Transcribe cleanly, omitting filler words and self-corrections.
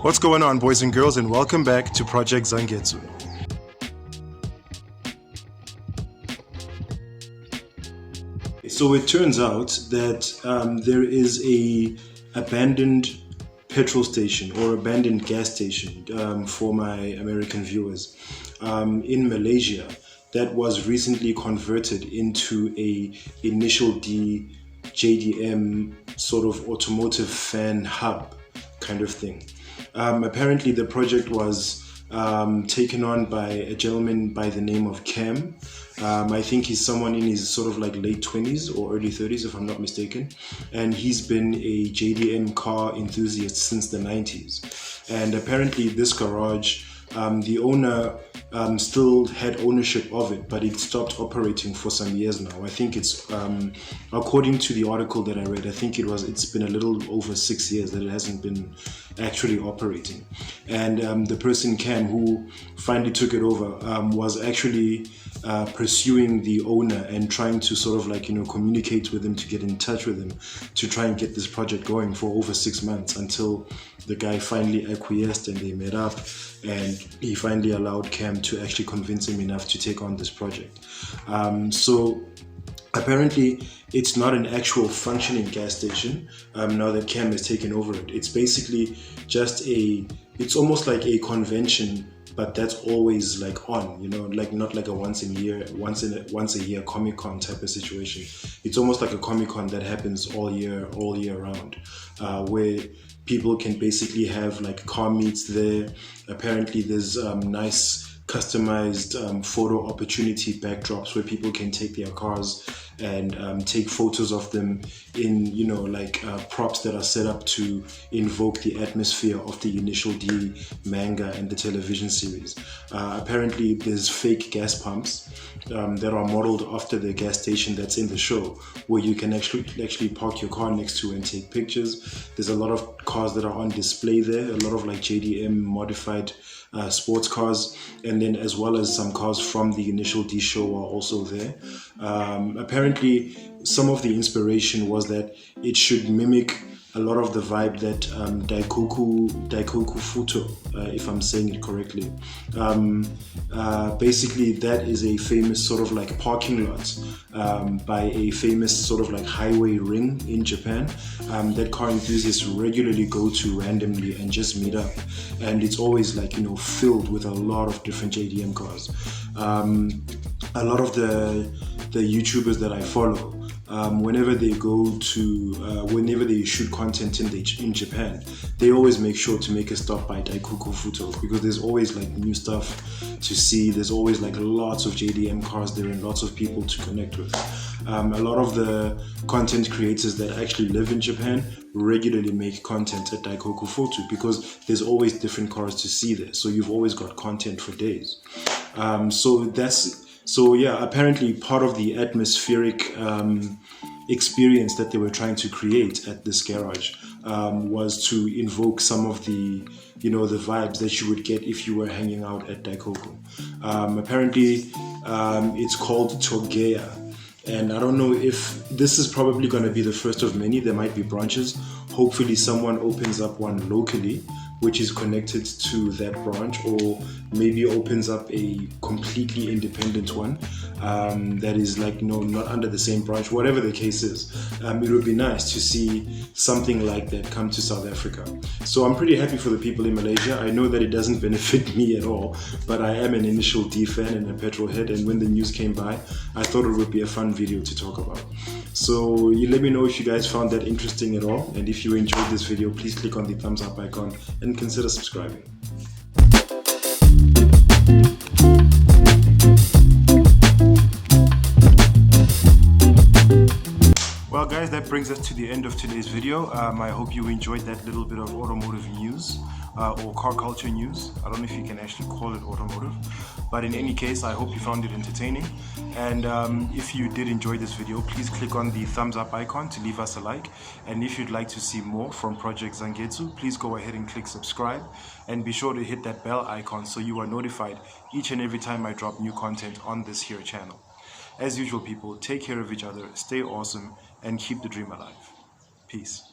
What's going on, boys and girls, and welcome back to Project Zangetsu. So it turns out that there is a abandoned petrol station or abandoned gas station for my American viewers in Malaysia that was recently converted into a initial D JDM sort of automotive fan hub kind of thing. Apparently the project was taken on by a gentleman by the name of Cam. I think he's someone in his sort of like late 20s or early 30s if I'm not mistaken, and he's been a JDM car enthusiast since the 90s. And apparently this garage, the owner still had ownership of it, but it stopped operating for some years now. I think it's according to the article that I read, I think it's been a little over 6 years that it hasn't been actually operating. And the person Cam who finally took it over was actually pursuing the owner and trying to sort of like, communicate with him, to get in touch with him, to try and get this project going for over 6 months, until the guy finally acquiesced and they met up, and he finally allowed Cam to actually convince him enough to take on this project. So apparently it's not an actual functioning gas station now that Cam has taken over it. It's basically just it's almost like a convention, but that's always like on, like not like a once a year Comic-Con type of situation. It's almost like a Comic-Con that happens all year round, where people can basically have like car meets there. Apparently there's nice customized photo opportunity backdrops where people can take their cars and take photos of them in props that are set up to invoke the atmosphere of the initial D manga and the television series. Apparently there's fake gas pumps that are modeled after the gas station that's in the show, where you can actually park your car next to and take pictures. There's a lot of cars that are on display there, a lot of like JDM modified sports cars, and then as well as some cars from the initial D show are also there. Apparently some of the inspiration was that it should mimic a lot of the vibe that Daikoku Futo, if I'm saying it correctly. Basically that is a famous sort of like parking lot by a famous sort of like highway ring in Japan that car enthusiasts regularly go to randomly and just meet up, and it's always like filled with a lot of different JDM cars. A lot of the YouTubers that I follow, whenever they whenever they shoot content in Japan, they always make sure to make a stop by Daikoku Futo, because there's always like new stuff to see. There's always like lots of JDM cars there and lots of people to connect with. A lot of the content creators that actually live in Japan regularly make content at Daikoku Futo, because there's always different cars to see there, so you've always got content for days. So yeah, apparently part of the atmospheric experience that they were trying to create at this garage was to invoke some of the the vibes that you would get if you were hanging out at Daikoku. Apparently it's called Togeya, and I don't know if this is probably going to be the first of many. There might be branches. Hopefully someone opens up one locally which is connected to that branch, or maybe opens up a completely independent one that is like not under the same branch. Whatever the case is, it would be nice to see something like that come to South Africa. So I'm pretty happy for the people in Malaysia. I know that it doesn't benefit me at all, but I am an initial D fan and a petrol head, and when the news came by, I thought it would be a fun video to talk about. So you let me know if you guys found that interesting at all, and if you enjoyed this video, please click on the thumbs up icon and consider subscribing. Well guys, that brings us to the end of today's video. I hope you enjoyed that little bit of automotive news or car culture news. I don't know if you can actually call it automotive, but in any case, I hope you found it entertaining. And if you did enjoy this video, please click on the thumbs up icon to leave us a like. And if you'd like to see more from Project Zangetsu, please go ahead and click subscribe, and be sure to hit that bell icon so you are notified each and every time I drop new content on this here channel. As usual, people, take care of each other, stay awesome, and keep the dream alive. Peace.